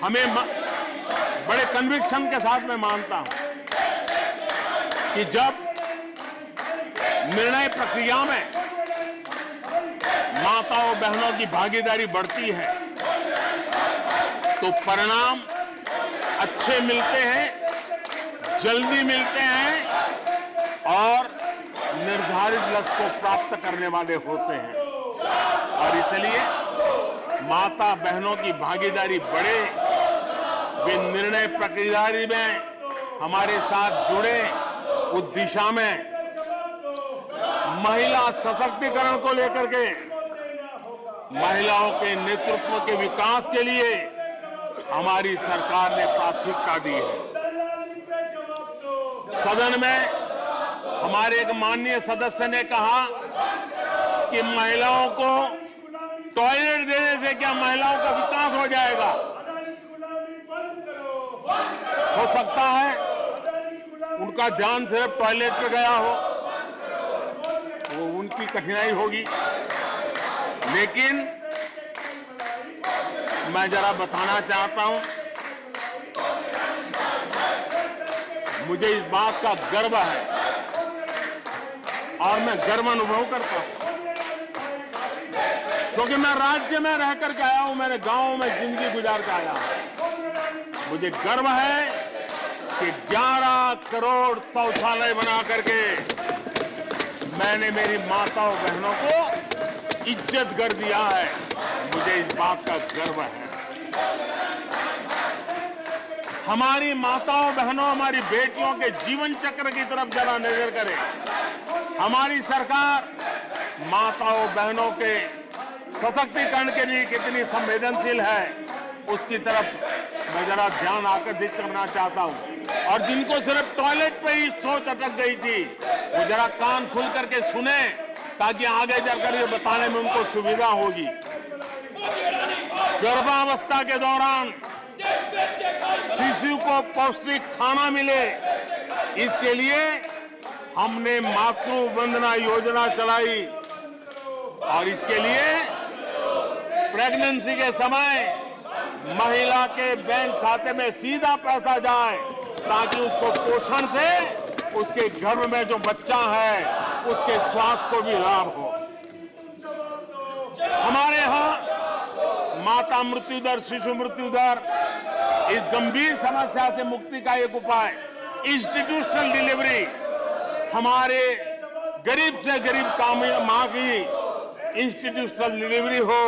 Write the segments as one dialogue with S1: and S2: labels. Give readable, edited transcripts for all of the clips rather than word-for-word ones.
S1: हमें बड़े कन्विक्शन के साथ मैं मानता हूं कि जब निर्णय प्रक्रिया में माताओं बहनों की भागीदारी बढ़ती है तो परिणाम अच्छे मिलते हैं, जल्दी मिलते हैं और निर्धारित लक्ष्य को प्राप्त करने वाले होते हैं। और इसलिए माता बहनों की भागीदारी बढ़े, वे निर्णय प्रक्रिया में हमारे साथ जुड़े, उस दिशा में महिला सशक्तिकरण को लेकर के, महिलाओं के नेतृत्व के विकास के लिए हमारी सरकार ने प्राथमिकता दी है। सदन में हमारे एक माननीय सदस्य ने कहा कि महिलाओं को टॉयलेट देने से क्या महिलाओं का विकास हो जाएगा? हो सकता है उनका ध्यान सिर्फ टॉयलेट पे गया हो, वो उनकी कठिनाई होगी, लेकिन मैं जरा बताना चाहता हूं, मुझे इस बात का गर्व है और मैं गर्व अनुभव करता हूं क्योंकि मैं राज्य में रह करके आया हूं, मैंने गांव में जिंदगी गुजार के आया हूं। मुझे गर्व है कि 11 करोड़ शौचालय बना करके मैंने मेरी माताओं बहनों को इज्जत कर दिया है। मुझे इस बात का गर्व है। हमारी माताओं बहनों, हमारी बेटियों के जीवन चक्र की तरफ जरा नजर करें। हमारी सरकार माताओं बहनों के सशक्तिकरण के लिए कितनी संवेदनशील है, उसकी तरफ मैं जरा ध्यान आकर्षित करना चाहता हूं। और जिनको सिर्फ टॉयलेट पे ही सोच अटक गई थी, वो जरा कान खुल करके सुने ताकि आगे जाकर ये बताने में उनको सुविधा होगी। गर्भावस्था के दौरान शिशु को पौष्टिक खाना मिले, इसके लिए हमने मातृ वंदना योजना चलाई और इसके लिए प्रेगनेंसी के समय महिला के बैंक खाते में सीधा पैसा जाए ताकि उसको पोषण से उसके गर्भ में जो बच्चा है उसके स्वास्थ्य को भी लाभ हो। हमारे यहाँ माता मृत्यु दर, शिशु मृत्यु दर, इस गंभीर समस्या से मुक्ति का एक उपाय इंस्टीट्यूशनल डिलीवरी, हमारे गरीब से गरीब मां की इंस्टीट्यूशनल डिलीवरी हो,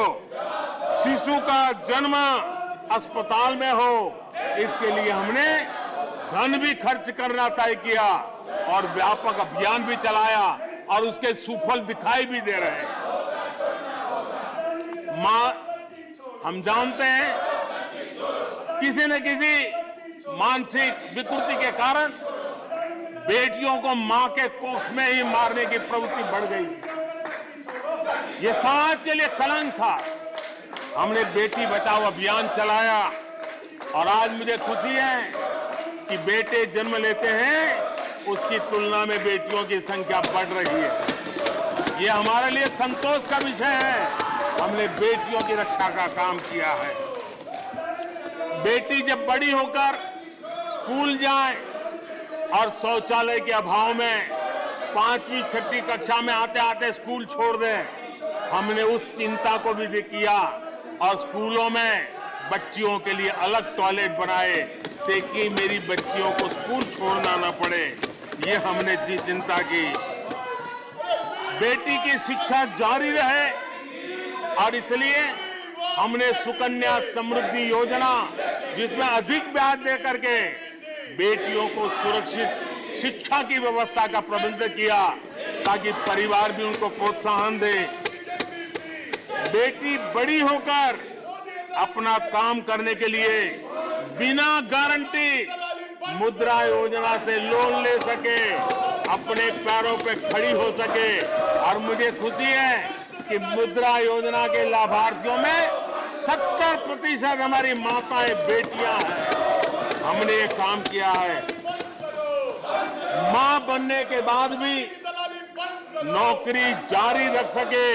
S1: शिशु का जन्म अस्पताल में हो, इसके लिए हमने धन भी खर्च करना तय किया और व्यापक अभियान भी चलाया और उसके सुफल दिखाई भी दे रहे हैं। हम जानते हैं किसी न किसी मानसिक विकृति के कारण बेटियों को मां के कोख में ही मारने की प्रवृत्ति बढ़ गई थी। ये समाज के लिए कलंक था। हमने बेटी बचाओ अभियान चलाया और आज मुझे खुशी है कि बेटे जन्म लेते हैं उसकी तुलना में बेटियों की संख्या बढ़ रही है। ये हमारे लिए संतोष का विषय है। हमने बेटियों की रक्षा का काम किया है। बेटी जब बड़ी होकर स्कूल जाए और शौचालय के अभाव में 5वीं 6वीं कक्षा में आते आते स्कूल छोड़ दें, हमने उस चिंता को भी किया और स्कूलों में बच्चियों के लिए अलग टॉयलेट बनाए ताकि मेरी बच्चियों को स्कूल छोड़ना न पड़े। ये हमने चिंता की। बेटी की शिक्षा जारी रहे और इसलिए हमने सुकन्या समृद्धि योजना, जिसमें अधिक ब्याज दे करके बेटियों को सुरक्षित शिक्षा की व्यवस्था का प्रबंध किया ताकि परिवार भी उनको प्रोत्साहन दे। बेटी बड़ी होकर अपना काम करने के लिए बिना गारंटी मुद्रा योजना से लोन ले सके, अपने पैरों पे खड़ी हो सके। और मुझे खुशी है कि मुद्रा योजना के लाभार्थियों में 70% हमारी माताएं बेटियां हैं। हमने ये काम किया है। मां बनने के बाद भी नौकरी जारी रख सके,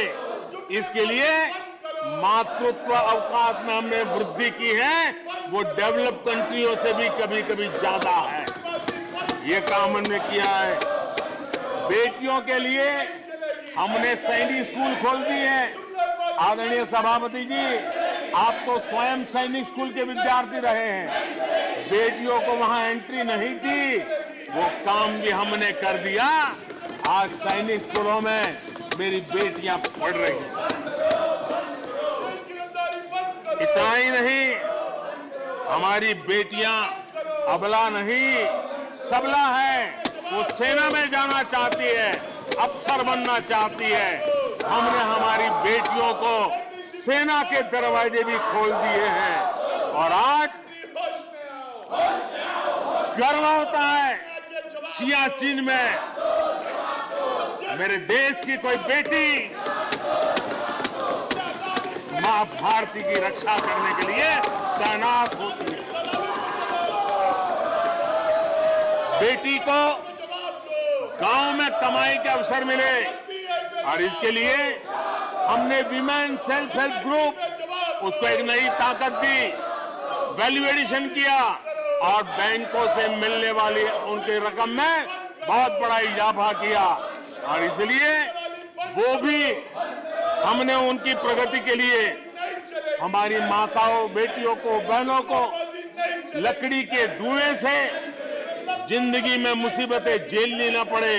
S1: इसके लिए मातृत्व अवकाश में हमने वृद्धि की है वो डेवलप कंट्रियों से भी कभी कभी ज्यादा है। ये काम हमने किया है। बेटियों के लिए हमने सैनिक स्कूल खोल दिए हैं। आदरणीय सभापति जी, आप तो स्वयं सैनिक स्कूल के विद्यार्थी रहे हैं। बेटियों को वहां एंट्री नहीं थी, वो काम भी हमने कर दिया। आज सैनिक स्कूलों में मेरी बेटियां पढ़ रही हैं। इतना ही नहीं, हमारी बेटियां अबला नहीं सबला है। वो सेना में जाना चाहती है, अफसर बनना चाहती है। हमने हमारी बेटियों को सेना के दरवाजे भी खोल दिए हैं और आज गर्व होता है सियाचिन में मेरे देश की कोई बेटी मां भारती की रक्षा करने के लिए तैनात होती है। बेटी को गांव में कमाई के अवसर मिले और इसके लिए हमने विमेन सेल्फ हेल्प ग्रुप उसको एक नई ताकत दी, वैल्यू एडिशन किया और बैंकों से मिलने वाली उनकी रकम में बहुत बड़ा इजाफा किया और इसलिए वो भी हमने उनकी प्रगति के लिए हमारी माताओं, बेटियों को, बहनों को लकड़ी के धुएं से जिंदगी में मुसीबतें झेलनी न पड़े,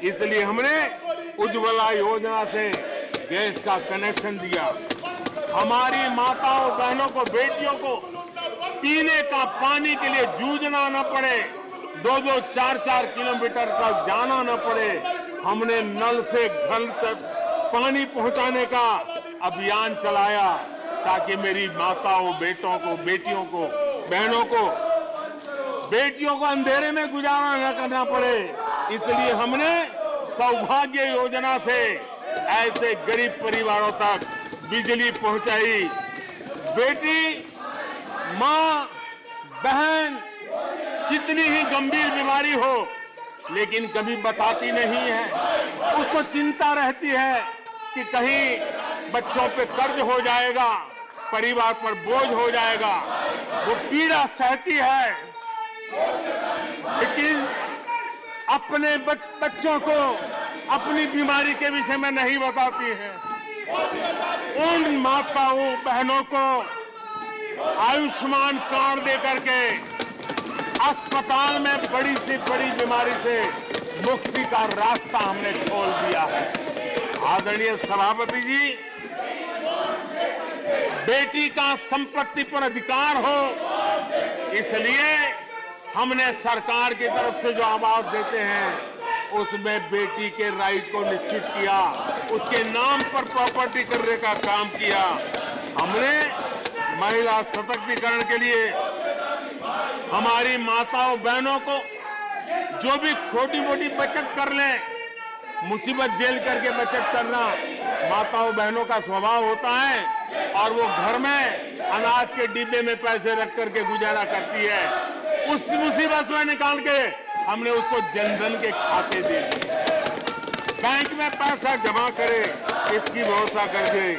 S1: इसलिए हमने उज्ज्वला योजना से गैस का कनेक्शन दिया। हमारी माताओं, बहनों को, बेटियों को पीने का पानी के लिए जूझना न पड़े, 2-2, 4-4 किलोमीटर तक जाना न पड़े। हमने नल से घर तक पानी पहुंचाने का अभियान चलाया ताकि मेरी माताओं, बेटों को, बेटियों को, बहनों को, बेटियों को अंधेरे में गुजारा न करना पड़े। इसलिए हमने सौभाग्य योजना से ऐसे गरीब परिवारों तक बिजली पहुंचाई। बेटी, मां, बहन कितनी ही गंभीर बीमारी हो लेकिन कभी बताती नहीं है। उसको चिंता रहती है कि कहीं बच्चों पे कर्ज हो जाएगा, परिवार पर बोझ हो जाएगा। वो पीड़ा सहती है लेकिन अपने बच्चों को अपनी बीमारी के विषय में नहीं बताती है। उन माताओं, बहनों को आयुष्मान कार्ड दे करके अस्पताल में बड़ी से बड़ी बीमारी से मुक्ति का रास्ता हमने खोल दिया है। आदरणीय सभापति जी, बेटी का संपत्ति पर अधिकार हो, इसलिए हमने सरकार की तरफ से जो आवाज देते हैं उसमें बेटी के राइट को निश्चित किया, उसके नाम पर प्रॉपर्टी करने का काम किया। हमने महिला सशक्तिकरण के लिए हमारी माताओं, बहनों को जो भी छोटी मोटी बचत कर लें, मुसीबत झेल करके बचत करना माताओं, बहनों का स्वभाव होता है और वो घर में अनाज के डिब्बे में पैसे रख करके गुजारा करती है। उस मुसीबत में निकाल के हमने उसको जनधन के खाते दे दिए, बैंक में पैसा जमा करे, इसकी व्यवस्था कर दी।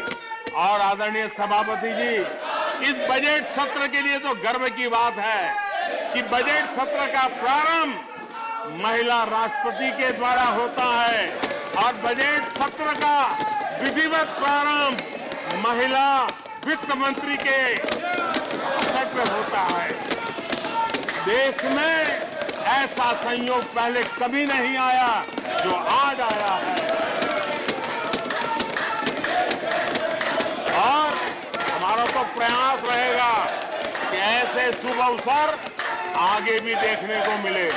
S1: और आदरणीय सभापति जी, इस बजट सत्र के लिए तो गर्व की बात है कि बजट सत्र का प्रारंभ महिला राष्ट्रपति के द्वारा होता है और बजट सत्र का विधिवत प्रारंभ महिला वित्त मंत्री के अवसर पर होता है। देश में ऐसा संयोग पहले कभी नहीं आया जो आज आया है और हमारा तो प्रयास रहेगा कि ऐसे शुभ अवसर आगे भी देखने को मिले।